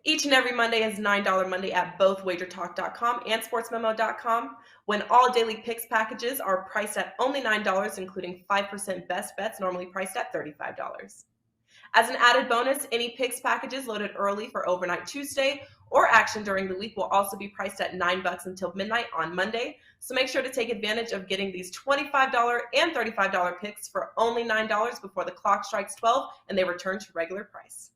Each and every Monday is $9 Monday at both wagertalk.com and sportsmemo.com, when all daily picks packages are priced at only $9, including 5% best bets, normally priced at $35. As an added bonus, any picks packages loaded early for overnight Tuesday or action during the week will also be priced at $9 until midnight on Monday. So make sure to take advantage of getting these $25 and $35 picks for only $9 before the clock strikes 12 and they return to regular price.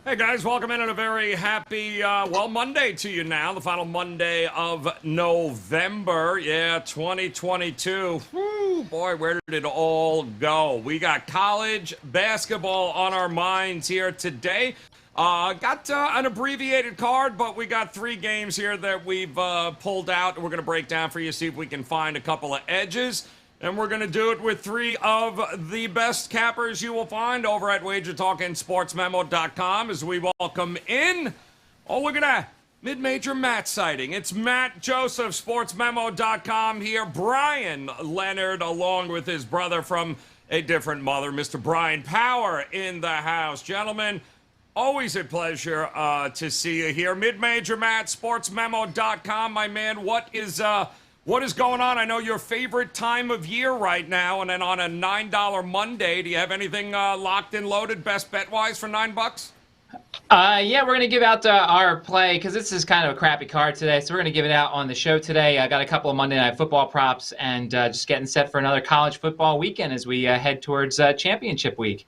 Hey guys, welcome in on a very happy, Monday to you now. The final Monday of November. Yeah, 2022. Woo, boy, where did it all go? We got college basketball on our minds here today. Got an abbreviated card, but we got 3 games here that we've pulled out. We're going to break down for you, see if we can find a couple of edges. And we're going to do it with 3 of the best cappers you will find over at WagerTalk and SportsMemo.com as we welcome in, oh, look at that, mid-major Matt sighting. It's Matt Joseph, SportsMemo.com here. Bryan Leonard, along with his brother from a different mother, Mr. Bryan Power, in the house. Gentlemen, always a pleasure to see you here. Mid-major Matt, SportsMemo.com, my man, what is going on? I know your favorite time of year right now, and then on a $9 Monday, do you have anything locked and loaded, best bet-wise, for $9? Yeah, we're going to give out our play, because this is kind of a crappy card today, so we're going to give it out on the show today. I got a couple of Monday Night Football props, and just getting set for another college football weekend as we head towards championship week.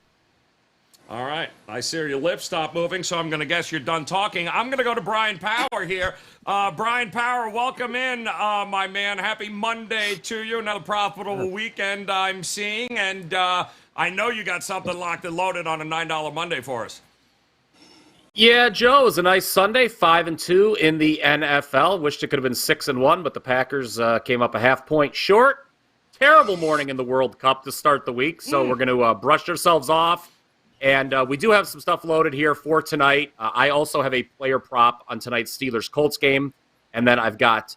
All right. I see your lips stop moving, so I'm going to guess you're done talking. I'm going to go to Bryan Power here. Bryan Power, welcome in, my man. Happy Monday to you. Another profitable weekend I'm seeing, and I know you got something locked and loaded on a $9 Monday for us. Yeah, Joe, it was a nice Sunday, 5-2 in the NFL. Wished it could have been 6-1, but the Packers came up a half point short. Terrible morning in the World Cup to start the week, so we're going to brush ourselves off. And we do have some stuff loaded here for tonight. I also have a player prop on tonight's Steelers-Colts game. And then I've got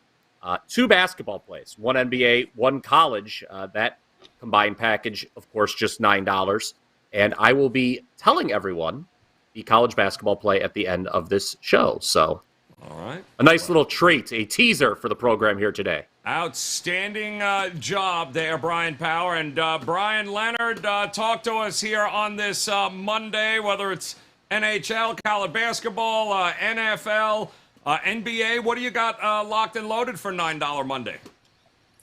2 basketball plays, 1 NBA, 1 college. That combined package, of course, just $9. And I will be telling everyone the college basketball play at the end of this show. So, all right, a nice little treat, a teaser for the program here today. Outstanding job there, Bryan Power. And Bryan Leonard, talk to us here on this Monday, whether it's NHL, college basketball, NFL, NBA. What do you got locked and loaded for $9 Monday?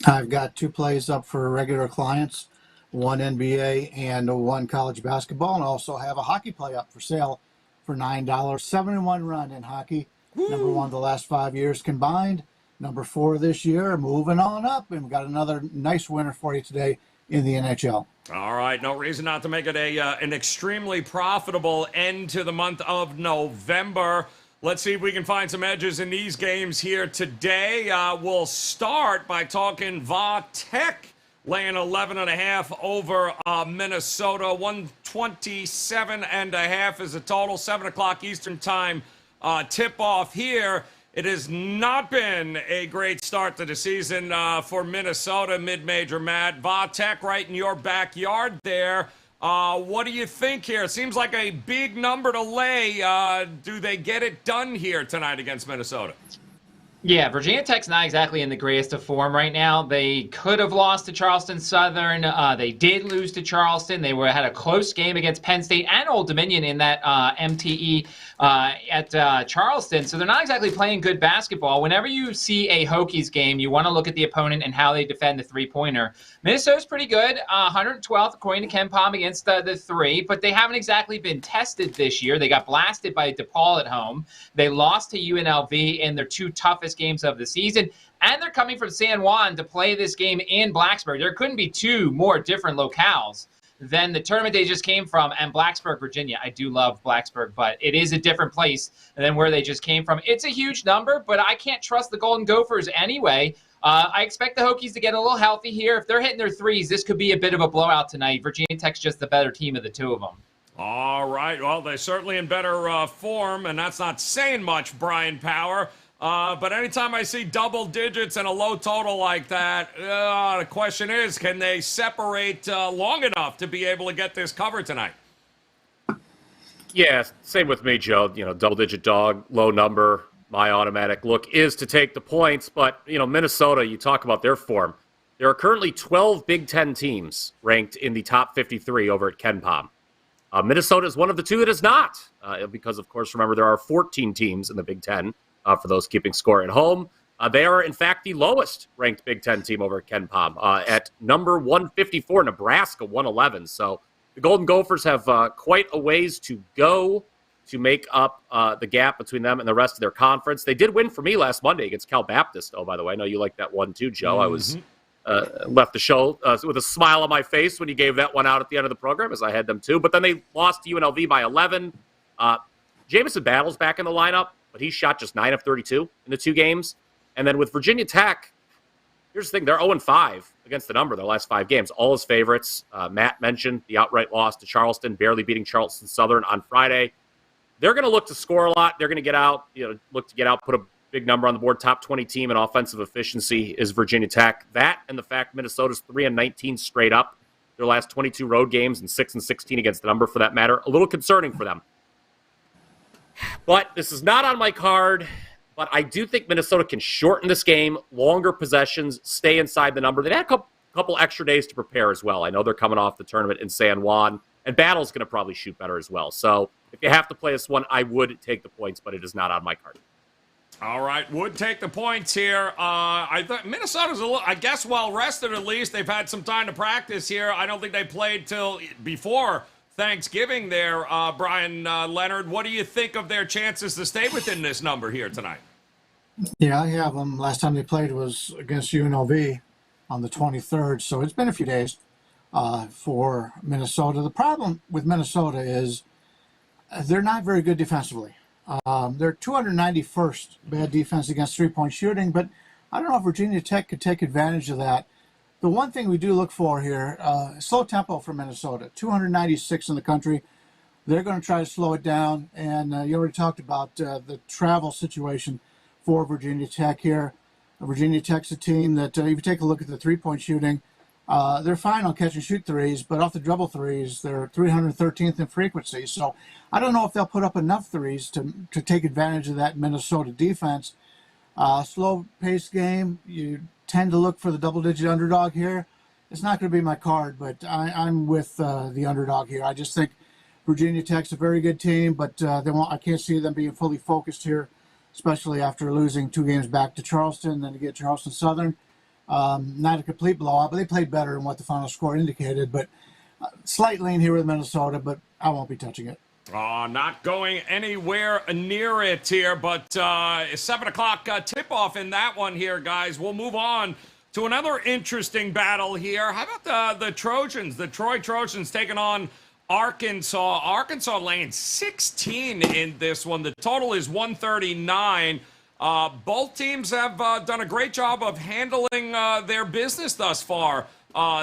I've got 2 plays up for regular clients, 1 NBA and 1 college basketball, and also have a hockey play up for sale for $9. 7-1 run in hockey, Woo. Number 1 the last 5 years combined. Number 4 this year, moving on up, and we've got another nice winner for you today in the NHL. All right, no reason not to make it an extremely profitable end to the month of November. Let's see if we can find some edges in these games here today. We'll start by talking Tech laying 11.5 over Minnesota. 127.5 is the total. 7 o'clock Eastern time tip-off here. It has not been a great start to the season for Minnesota, mid-major Matt. Tech right in your backyard there. What do you think here? It seems like a big number to lay. Do they get it done here tonight against Minnesota? Yeah, Virginia Tech's not exactly in the greatest of form right now. They could have lost to Charleston Southern. They did lose to Charleston. They had a close game against Penn State and Old Dominion in that MTE at Charleston. So they're not exactly playing good basketball. Whenever you see a Hokies game, you want to look at the opponent and how they defend the three-pointer. Minnesota's pretty good, 112th according to Ken Pom against the 3, but they haven't exactly been tested this year. They got blasted by DePaul at home. They lost to UNLV in their 2 toughest games of the season. And they're coming from San Juan to play this game in Blacksburg. There couldn't be two more different locales than the tournament they just came from and Blacksburg, Virginia. I do love Blacksburg, but it is a different place than where they just came from. It's a huge number, but I can't trust the Golden Gophers anyway. I expect the Hokies to get a little healthy here. If they're hitting their threes, this could be a bit of a blowout tonight. Virginia Tech's just the better team of the two of them. All right. Well, they're certainly in better form, and that's not saying much, Bryan Power. But anytime I see double digits and a low total like that, the question is, can they separate long enough to be able to get this cover tonight? Yeah, same with me, Joe. Double-digit dog, low number. My automatic look is to take the points. But, Minnesota, you talk about their form. There are currently 12 Big Ten teams ranked in the top 53 over at KenPom. Minnesota is one of the two that is not, because, of course, remember, there are 14 teams in the Big Ten. For those keeping score at home. They are, in fact, the lowest ranked Big Ten team over at KenPom at number 154, Nebraska 111. So the Golden Gophers have quite a ways to go to make up the gap between them and the rest of their conference. They did win for me last Monday against Cal Baptist, by the way. I know you like that one too, Joe. Mm-hmm. I was left the show with a smile on my face when you gave that one out at the end of the program, as I had them too. But then they lost to UNLV by 11. Jamison Battle's back in the lineup, but he shot just 9 of 32 in the two games. And then with Virginia Tech, here's the thing. They're 0-5 against the number their last 5 games. All his favorites. Matt mentioned the outright loss to Charleston, barely beating Charleston Southern on Friday. They're going to look to score a lot. They're going to get out, put a big number on the board. Top 20 team in offensive efficiency is Virginia Tech. That and the fact Minnesota's 3-19 straight up their last 22 road games and 6-16 against the number for that matter. A little concerning for them. But this is not on my card, but I do think Minnesota can shorten this game, longer possessions, stay inside the number. They had a couple extra days to prepare as well. I know they're coming off the tournament in San Juan, and Battle's going to probably shoot better as well. So if you have to play this one, I would take the points, but it is not on my card. All right, would take the points here. I thought Minnesota's well rested at least. They've had some time to practice here. I don't think they played till before Thanksgiving there, Bryan Leonard. What do you think of their chances to stay within this number here tonight? Yeah, I have them. Last time they played was against UNLV on the 23rd, so it's been a few days for Minnesota. The problem with Minnesota is they're not very good defensively. They're 291st bad defense against three-point shooting, but I don't know if Virginia Tech could take advantage of that. The one thing we do look for here, slow tempo for Minnesota, 296 in the country. They're going to try to slow it down, and you already talked about the travel situation for Virginia Tech here. Virginia Tech's a team that, if you take a look at the three-point shooting, they're fine on catch-and-shoot threes, but off the dribble threes, they're 313th in frequency. So I don't know if they'll put up enough threes to take advantage of that Minnesota defense. Slow-paced game, you tend to look for the double-digit underdog here. It's not going to be my card, but I'm with the underdog here. I just think Virginia Tech's a very good team, but I can't see them being fully focused here, especially after losing 2 games back to Charleston, then to get Charleston Southern. Not a complete blowout, but they played better than what the final score indicated. But slight lean here with Minnesota, but I won't be touching it. Not going anywhere near it here, but 7 o'clock tip-off in that one here, guys. We'll move on to another interesting battle here. How about the Trojans, the Troy Trojans taking on Arkansas? Arkansas laying 16 in this one. The total is 139. Both teams have done a great job of handling their business thus far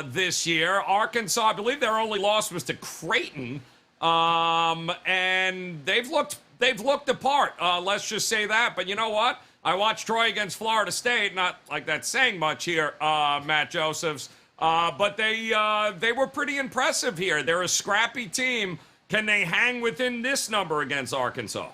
this year. Arkansas, I believe their only loss was to Creighton, and they've looked the part. Let's just say that. But you know what? I watched Troy against Florida State. Not like that's saying much here, Matt Josephs. But they were pretty impressive here. They're a scrappy team. Can they hang within this number against Arkansas?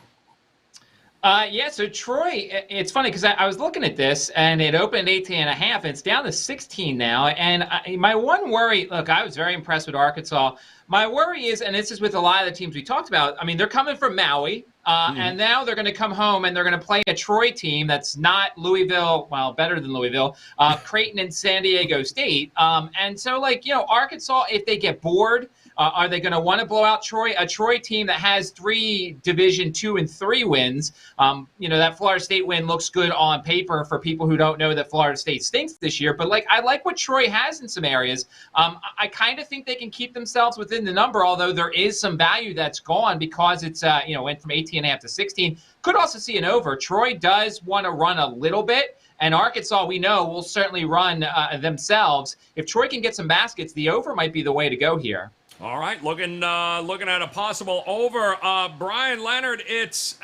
So Troy, it's funny because I was looking at this and it opened 18.5 and it's down to 16 now. And my one worry, look, I was very impressed with Arkansas. My worry is, and this is with a lot of the teams we talked about, I mean, they're coming from Maui, and now they're going to come home and they're going to play a Troy team that's not Louisville, well, better than Louisville, Creighton and San Diego State. And so, Arkansas, if they get bored, Are they going to want to blow out Troy? A Troy team that has 3 Division II and III wins. That Florida State win looks good on paper for people who don't know that Florida State stinks this year. But I like what Troy has in some areas. I kind of think they can keep themselves within the number, although there is some value that's gone because it's went from 18.5 to 16. Could also see an over. Troy does want to run a little bit. And Arkansas, we know, will certainly run themselves. If Troy can get some baskets, the over might be the way to go here. All right, looking at a possible over. Bryan Leonard, it's,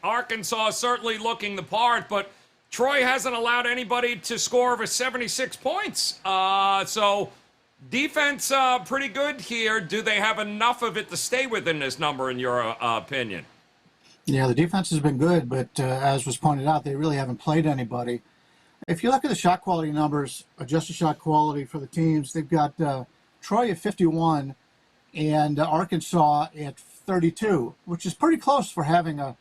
Arkansas is certainly looking the part, but Troy hasn't allowed anybody to score over 76 points. So defense pretty good here. Do they have enough of it to stay within this number, in your opinion? Yeah, the defense has been good, but as was pointed out, they really haven't played anybody. If you look at the shot quality numbers, adjusted shot quality for the teams, they've got Troy at 51 and Arkansas at 32, which is pretty close for having a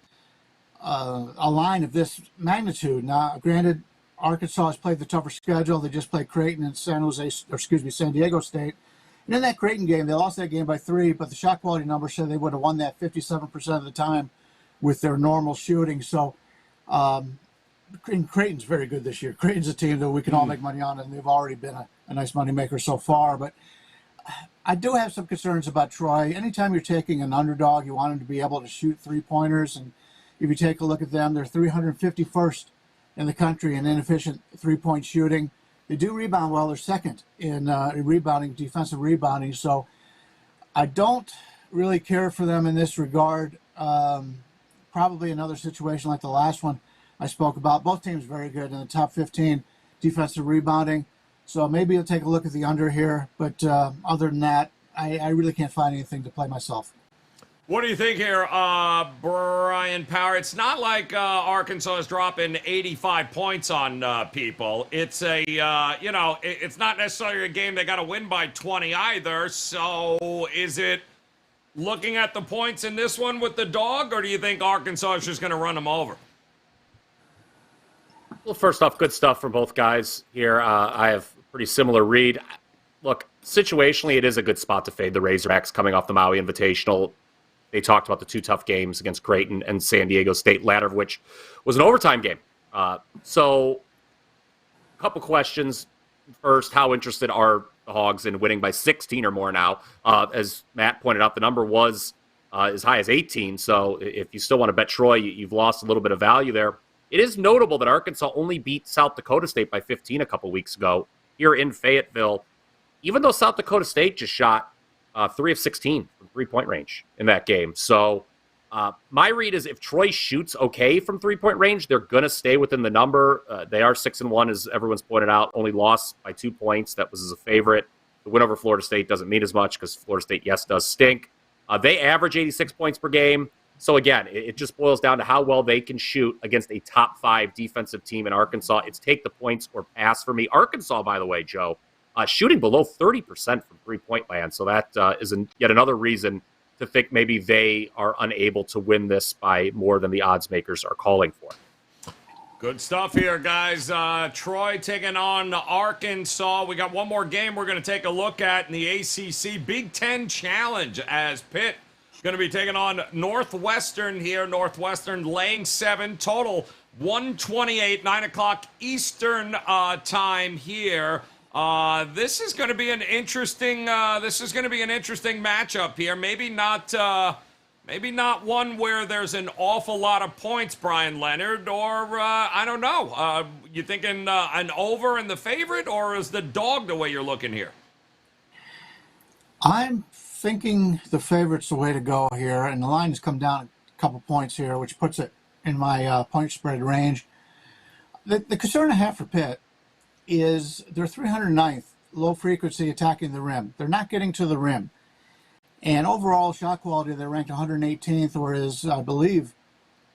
line of this magnitude. Now, granted, Arkansas has played the tougher schedule. They just played Creighton and San Diego State. And in that Creighton game, they lost that game by 3, but the shot quality numbers said they would have won that 57% of the time with their normal shooting. So Creighton's very good this year. Creighton's a team that we can all make money on, and they've already been a nice moneymaker so far. But I do have some concerns about Troy. Anytime you're taking an underdog, you want them to be able to shoot three-pointers. And if you take a look at them, they're 351st in the country in inefficient three-point shooting. They do rebound well. They're second in rebounding, defensive rebounding. So I don't really care for them in this regard. Probably another situation like the last one I spoke about. Both teams very good in the top 15 defensive rebounding. So maybe you'll take a look at the under here. But other than that, I really can't find anything to play myself. What do you think here, Bryan Power? It's not like Arkansas is dropping 85 points on people. It's it's not necessarily a game they got to win by 20 either. So is it looking at the points in this one with the dog, or do you think Arkansas is just going to run them over? Well, first off, good stuff from both guys here. I have a pretty similar read. Look, situationally, it is a good spot to fade the Razorbacks coming off the Maui Invitational. They talked about the 2 tough games against Creighton and San Diego State, latter of which was an overtime game. So a couple questions. First, how interested are the Hogs in winning by 16 or more now? As Matt pointed out, the number was as high as 18. So if you still want to bet Troy, you've lost a little bit of value there. It is notable that Arkansas only beat South Dakota State by 15 a couple weeks ago here in Fayetteville, even though South Dakota State just shot 3 of 16 from three-point range in that game. So my read is if Troy shoots okay from three-point range, they're going to stay within the number. They are 6-1, as everyone's pointed out, only lost by 2 points. That was as a favorite. The win over Florida State doesn't mean as much because Florida State, yes, does stink. They average 86 points per game. So, again, it just boils down to how well they can shoot against a top 5 defensive team in Arkansas. It's take the points or pass for me. Arkansas, by the way, Joe, shooting below 30% from three-point land. So that is yet another reason to think maybe they are unable to win this by more than the odds makers are calling for. Good stuff here, guys. Troy taking on Arkansas. We got one more game we're going to take a look at in the ACC Big Ten Challenge as Pitt going to be taking on Northwestern here. Northwestern laying 7, total 128, 9 o'clock Eastern time here. This is going to be an interesting. This is going to be an interesting matchup here. Maybe not one where there's an awful lot of points, Bryan Leonard, or I don't know. You thinking an over in the favorite, or is the dog the way you're looking here? I'm thinking the favorite's the way to go here, and the line has come down a couple points here, which puts it in my point spread range. The concern I have for Pitt is they're 309th low frequency attacking the rim. They're not getting to the rim. And overall shot quality, they're ranked 118th, whereas I believe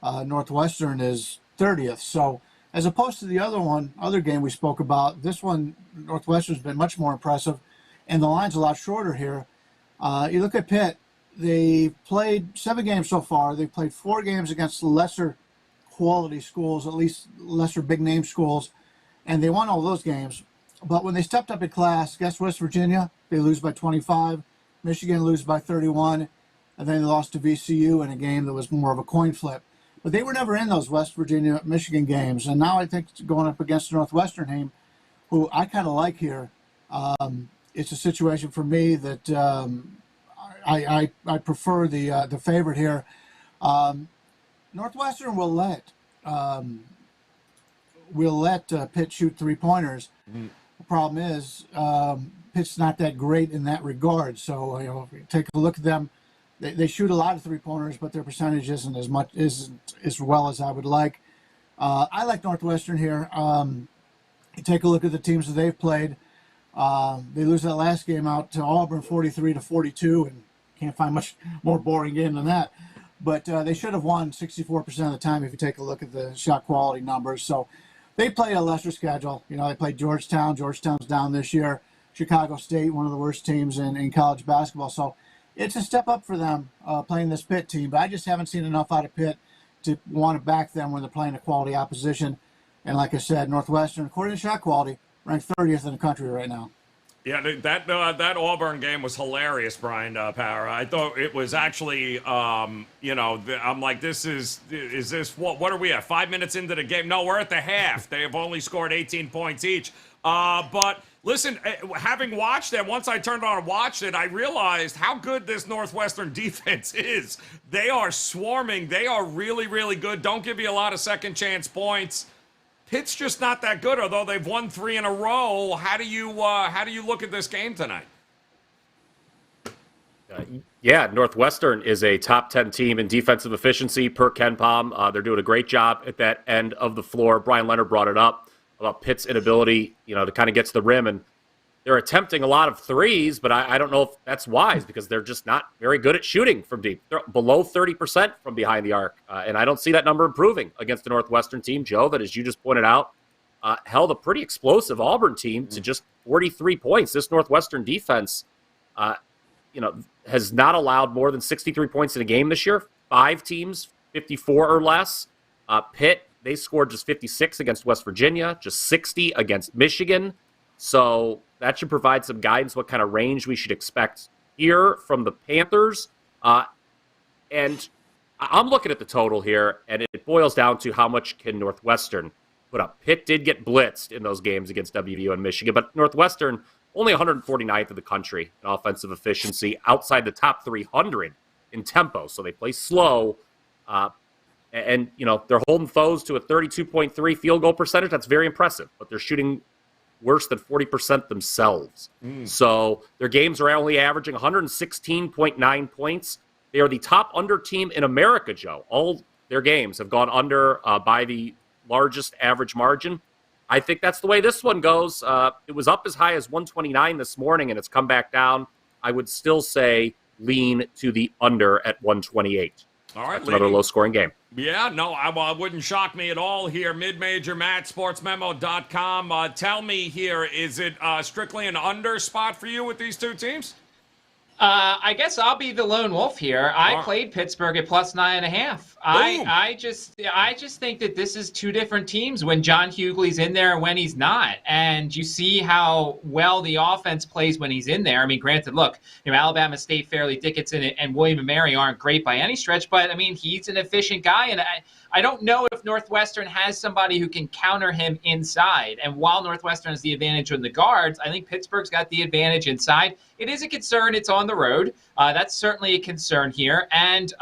Northwestern is 30th. So as opposed to the other game we spoke about, this one, Northwestern's been much more impressive, and the line's a lot shorter here. You look at Pitt, they played 7 games so far. They've played 4 games against lesser quality schools, at least lesser big name schools, and they won all those games. But when they stepped up in class against West Virginia, they lose by 25. Michigan lose by 31, and then they lost to VCU in a game that was more of a coin flip. But they were never in those West Virginia-Michigan games. And now I think going up against the Northwestern team, who I kind of like here, it's a situation for me that I prefer the favorite here. Northwestern will let Pitt shoot 3-pointers. Mm-hmm. The problem is Pitt's not that great in that regard. So take a look at them. They shoot a lot of 3-pointers, but their percentage isn't as well as I would like. I like Northwestern here. You take a look at the teams that they've played. They lose that last game out to Auburn 43-42, and can't find much more boring game than that. But they should have won 64% of the time if you take a look at the shot quality numbers. So they played a lesser schedule. They played Georgetown. Georgetown's down this year. Chicago State, one of the worst teams in college basketball. So it's a step up for them playing this Pitt team. But I just haven't seen enough out of Pitt to want to back them when they're playing a quality opposition. And like I said, Northwestern, according to shot quality, ranked 30th in the country right now. Yeah, that Auburn game was hilarious, Bryan Power. I thought it was actually, I'm like, this is this, what are we at, 5 minutes into the game? No, we're at the half. They have only scored 18 points each. But listen, having watched it, once I turned on and watched it, I realized how good this Northwestern defense is. They are swarming. They are really, really good. Don't give you a lot of second chance points. Pitt's just not that good, although they've won 3 in a row. How do you look at this game tonight? Northwestern is a top 10 team in defensive efficiency per Ken Pom. They're doing a great job at that end of the floor. Bryan Leonard brought it up about Pitt's inability, to kind of get to the rim, and they're attempting a lot of threes, but I don't know if that's wise because they're just not very good at shooting from deep. They're below 30% from behind the arc, and I don't see that number improving against the Northwestern team, Joe, that, as you just pointed out, held a pretty explosive Auburn team to just 43 points. This Northwestern defense, has not allowed more than 63 points in a game this year. 5 teams, 54 or less. Pitt, they scored just 56 against West Virginia, just 60 against Michigan. So that should provide some guidance what kind of range we should expect here from the Panthers. And I'm looking at the total here, and it boils down to how much can Northwestern put up. Pitt did get blitzed in those games against WVU and Michigan, but Northwestern only 149th in the country in offensive efficiency, outside the top 300 in tempo. So they play slow. And they're holding foes to a 32.3 field goal percentage. That's very impressive, but they're shooting worse than 40% themselves. So their games are only averaging 116.9 points. They are the top under team in America, Joe. All their games have gone under by the largest average margin. I think that's the way this one goes. It was up as high as 129 this morning, and it's come back down. I would still say lean to the under at 128. All right, that's another low-scoring game. Yeah, no, I wouldn't shock me at all here. Mid-major Matt, sportsmemo.com. Tell me here, is it strictly an under spot for you with these two teams? I guess I'll be the lone wolf here. I played Pittsburgh at +9.5. I just think that this is two different teams when John Hughley's in there and when he's not. And you see how well the offense plays when he's in there. I mean, granted, look, Alabama State, Fairleigh Dickinson, and William & Mary aren't great by any stretch, but I mean, he's an efficient guy, and I don't know if Northwestern has somebody who can counter him inside. And while Northwestern has the advantage on the guards, I think Pittsburgh's got the advantage inside. It is a concern. It's on the road. That's certainly a concern here. And,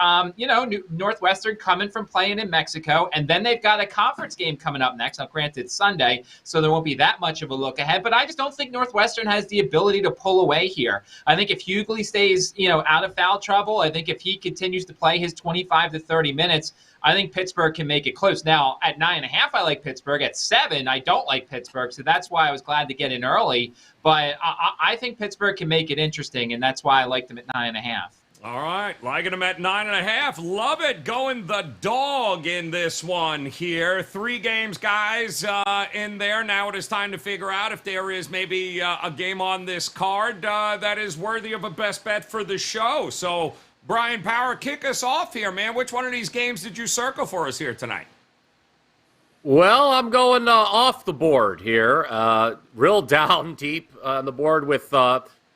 Northwestern coming from playing in Mexico, and then they've got a conference game coming up next. Now, granted, it's Sunday, so there won't be that much of a look ahead. But I just don't think Northwestern has the ability to pull away here. I think if Hughley stays, out of foul trouble, I think if he continues to play his 25 to 30 minutes, I think Pittsburgh can make it close. Now, at 9.5, I like Pittsburgh. At 7, I don't like Pittsburgh, so that's why I was glad to get in early. But I think Pittsburgh can make it interesting, and that's why I like them at 9.5. All right, liking them at 9.5. Love it. Going the dog in this one here. 3 games, guys, in there. Now it is time to figure out if there is maybe a game on this card that is worthy of a best bet for the show. So, Bryan Power, kick us off here, man. Which one of these games did you circle for us here tonight? Well, I'm going off the board here, real down deep on the board with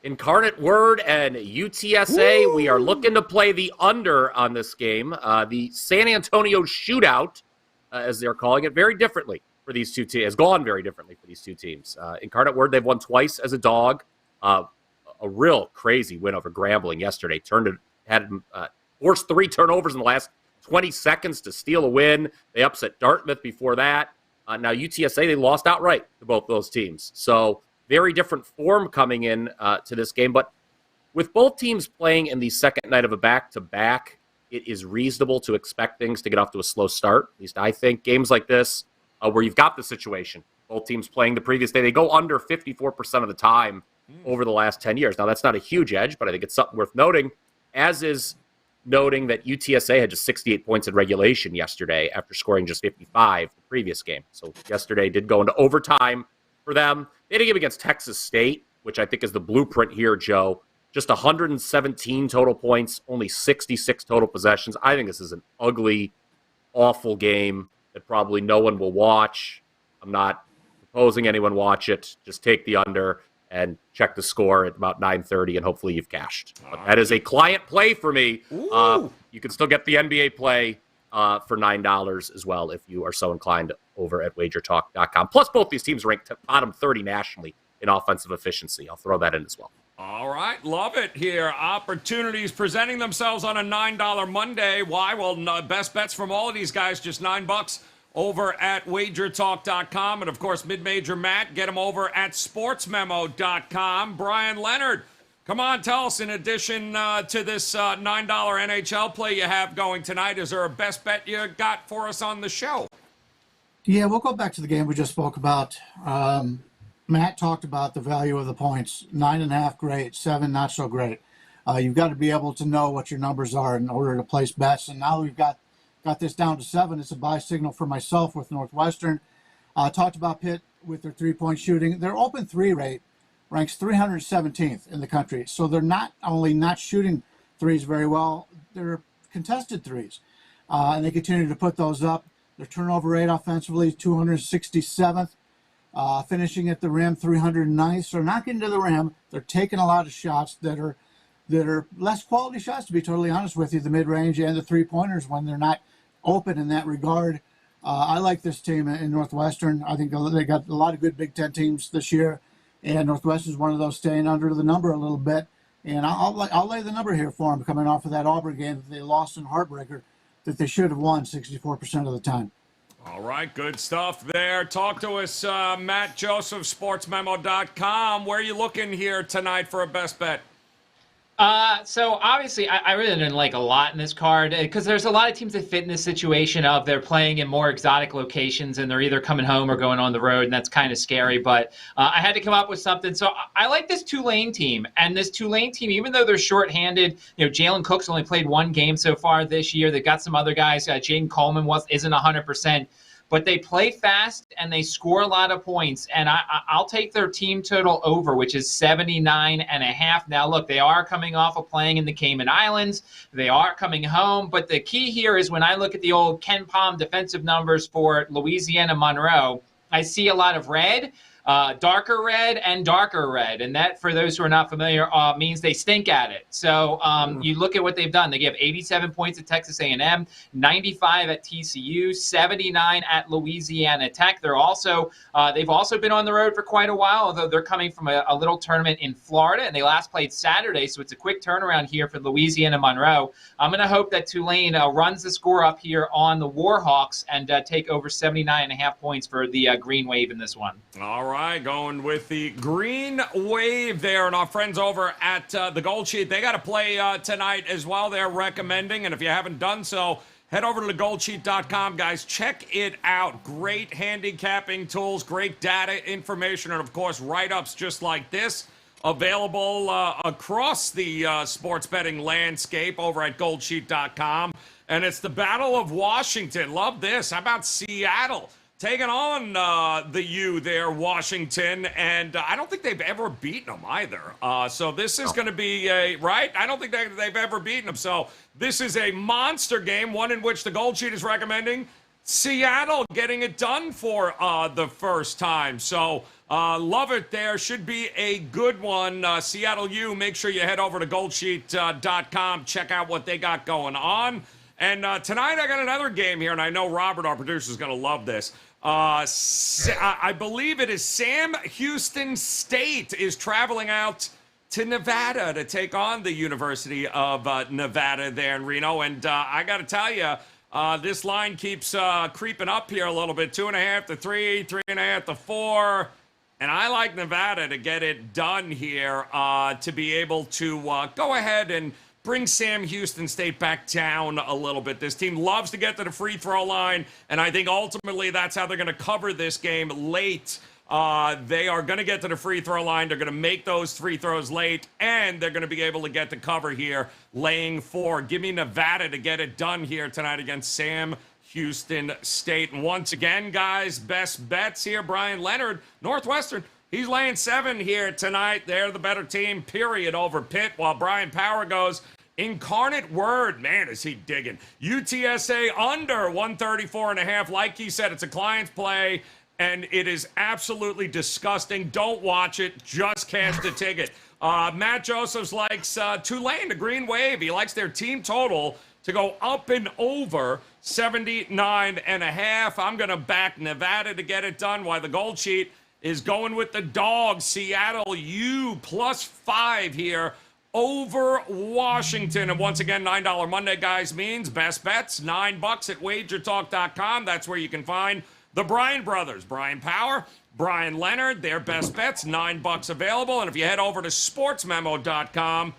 Incarnate Word and UTSA. Woo! We are looking to play the under on this game. The San Antonio shootout, as they're calling it, very differently for these two teams. Has gone very differently for these two teams. Incarnate Word, they've won twice as a dog. A real crazy win over Grambling yesterday. Forced 3 turnovers in the last 20 seconds to steal a win. They upset Dartmouth before that. Now UTSA, they lost outright to both those teams. So very different form coming in to this game. But with both teams playing in the second night of a back-to-back, it is reasonable to expect things to get off to a slow start. At least I think games like this, where you've got the situation, both teams playing the previous day, they go under 54% of the time over the last 10 years. Now, that's not a huge edge, but I think it's something worth noting, as is noting that UTSA had just 68 points in regulation yesterday after scoring just 55 the previous game. So yesterday did go into overtime for them. They had a game against Texas State, which I think is the blueprint here, Joe. Just 117 total points, only 66 total possessions. I think this is an ugly, awful game that probably no one will watch. I'm not proposing anyone watch it. Just take the under and check the score at about 9:30, and hopefully you've cashed. But that is a client play for me. You can still get the NBA play for $9 as well if you are so inclined over at wagertalk.com. Plus, both these teams ranked bottom 30 nationally in offensive efficiency. I'll throw that in as well. All right, love it here. Opportunities presenting themselves on a $9 Monday. Why? Well, best bets from all of these guys, just $9 over at wagertalk.com. And, of course, Mid-Major Matt, get him over at sportsmemo.com. Bryan Leonard, come on, tell us, in addition to this $9 NHL play you have going tonight, is there a best bet you got for us on the show? Yeah, we'll go back to the game we just spoke about. Matt talked about the value of the points. 9.5, great. 7, not so great. You've got to be able to know what your numbers are in order to place bets. And now we've got this down to 7. It's a buy signal for myself with Northwestern. Talked about Pitt with their three-point shooting. Their open three rate ranks 317th in the country. So they're not only not shooting threes very well, they're contested threes. And they continue to put those up. Their turnover rate offensively, 267th. Finishing at the rim, 309th. So they're not getting to the rim. They're taking a lot of shots that are less quality shots, to be totally honest with you, the mid-range and the three-pointers when they're not open in that regard. I like this team in Northwestern. I think they got a lot of good Big Ten teams this year, and Northwestern's one of those staying under the number a little bit. And I'll lay the number here for them coming off of that Auburn game that they lost in heartbreaker that they should have won 64% of the time. All right, good stuff there. Talk to us, Matt Joseph, sportsmemo.com. Where are you looking here tonight for a best bet? So obviously, I really didn't like a lot in this card because there's a lot of teams that fit in this situation of they're playing in more exotic locations and they're either coming home or going on the road, and that's kind of scary. But I had to come up with something. So I like this Tulane team, and this Tulane team, even though they're shorthanded, Jalen Cook's only played one game so far this year. They got some other guys. Jaden Coleman isn't 100%. But they play fast and they score a lot of points. And I'll take their team total over, which is 79.5. Now, look, they are coming off of playing in the Cayman Islands. They are coming home. But the key here is when I look at the old Ken Palm defensive numbers for Louisiana Monroe, I see a lot of red. Darker red and darker red. And that, for those who are not familiar, means they stink at it. So you look at what they've done. They give 87 points at Texas A&M, 95 at TCU, 79 at Louisiana Tech. They've also been on the road for quite a while, although they're coming from a little tournament in Florida, and they last played Saturday, so it's a quick turnaround here for Louisiana Monroe. I'm going to hope that Tulane runs the score up here on the Warhawks and take over 79.5 points for the Green Wave in this one. All right, going with the Green Wave there, and our friends over at the Gold Sheet, they got to play tonight as well. They're recommending, and if you haven't done so, head over to thegoldsheet.com, guys. Check it out. Great handicapping tools, great data information, and, of course, write-ups just like this available across the sports betting landscape over at goldsheet.com. And it's the Battle of Washington. Love this. How about Seattle taking on the U there, Washington, and I don't think they've ever beaten them either. So this is going to be right? I don't think they've ever beaten them. So this is a monster game, one in which the Gold Sheet is recommending Seattle getting it done for the first time. So love it there. Should be a good one. Seattle U, make sure you head over to goldsheet.com. Check out what they got going on. And tonight I got another game here, and I know Robert, our producer, is going to love this. I believe it is Sam Houston State is traveling out to Nevada to take on the University of Nevada there in Reno. And I got to tell you, this line keeps creeping up here a little bit. 2.5 to 3, 3.5 to 4. And I like Nevada to get it done here to be able to go ahead and bring Sam Houston State back down a little bit. This team loves to get to the free throw line, and I think ultimately that's how they're going to cover this game late. They are going to get to the free throw line. They're going to make those free throws late, and they're going to be able to get the cover here, laying 4. Give me Nevada to get it done here tonight against Sam Houston State. And once again, guys, best bets here. Bryan Leonard, Northwestern. He's laying 7 here tonight. They're the better team, period, over Pitt, while Bryan Power goes Incarnate Word. Man, is he digging. UTSA under 134.5. Like he said, it's a client's play, and it is absolutely disgusting. Don't watch it. Just cash the ticket. Matt Josephs likes Tulane, the Green Wave. He likes their team total to go up and over 79.5. I'm going to back Nevada to get it done, while the Gold Sheet is going with the dog. Seattle U +5 here over Washington. And once again, $9 Monday, guys, means best bets, $9 at wagertalk.com. That's where you can find the Bryan brothers, Bryan Power, Bryan Leonard, their best bets, $9 available. And if you head over to sportsmemo.com,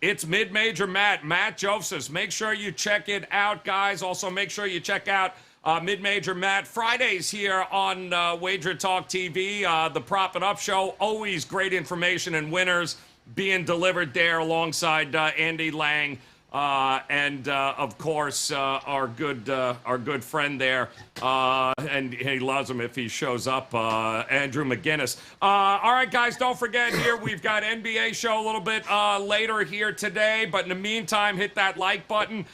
it's Mid-Major Matt Josephs. Make sure you check it out, guys. Also, make sure you check out Mid-Major Matt Fridays here on Wager Talk TV, the Prop It Up Show. Always great information and winners being delivered there alongside Andy Lang and of course our good friend there, and he loves him if he shows up, Andrew McGinnis. All right, guys, don't forget here we've got NBA show a little bit later here today, but in the meantime, hit that like button.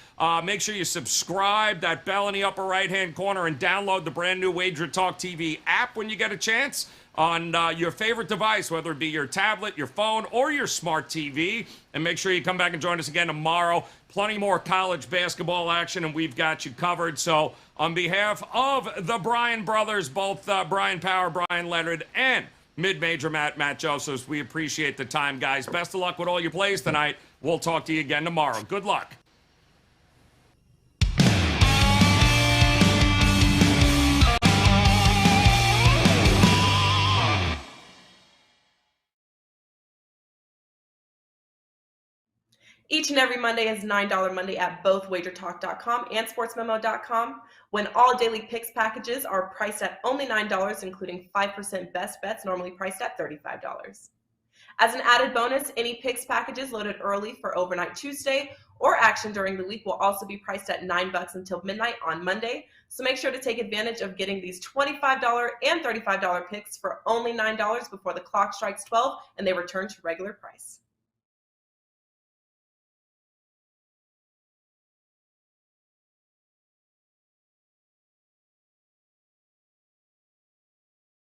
Make sure you subscribe, that bell in the upper right-hand corner, and download the brand new Wager Talk TV app when you get a chance on your favorite device, whether it be your tablet, your phone, or your smart TV. And make sure you come back and join us again tomorrow. Plenty more college basketball action, and we've got you covered. So on behalf of the Bryan brothers, both Bryan Power, Bryan Leonard, and Mid-Major Matt Josephs, we appreciate the time, guys. Best of luck with all your plays tonight. We'll talk to you again tomorrow. Good luck. Each and every Monday is $9 Monday at both wagertalk.com and sportsmemo.com, when all daily picks packages are priced at only $9, including 5% best bets, normally priced at $35. As an added bonus, any picks packages loaded early for Overnight Tuesday or action during the week will also be priced at $9 until midnight on Monday. So make sure to take advantage of getting these $25 and $35 picks for only $9 before the clock strikes 12 and they return to regular price.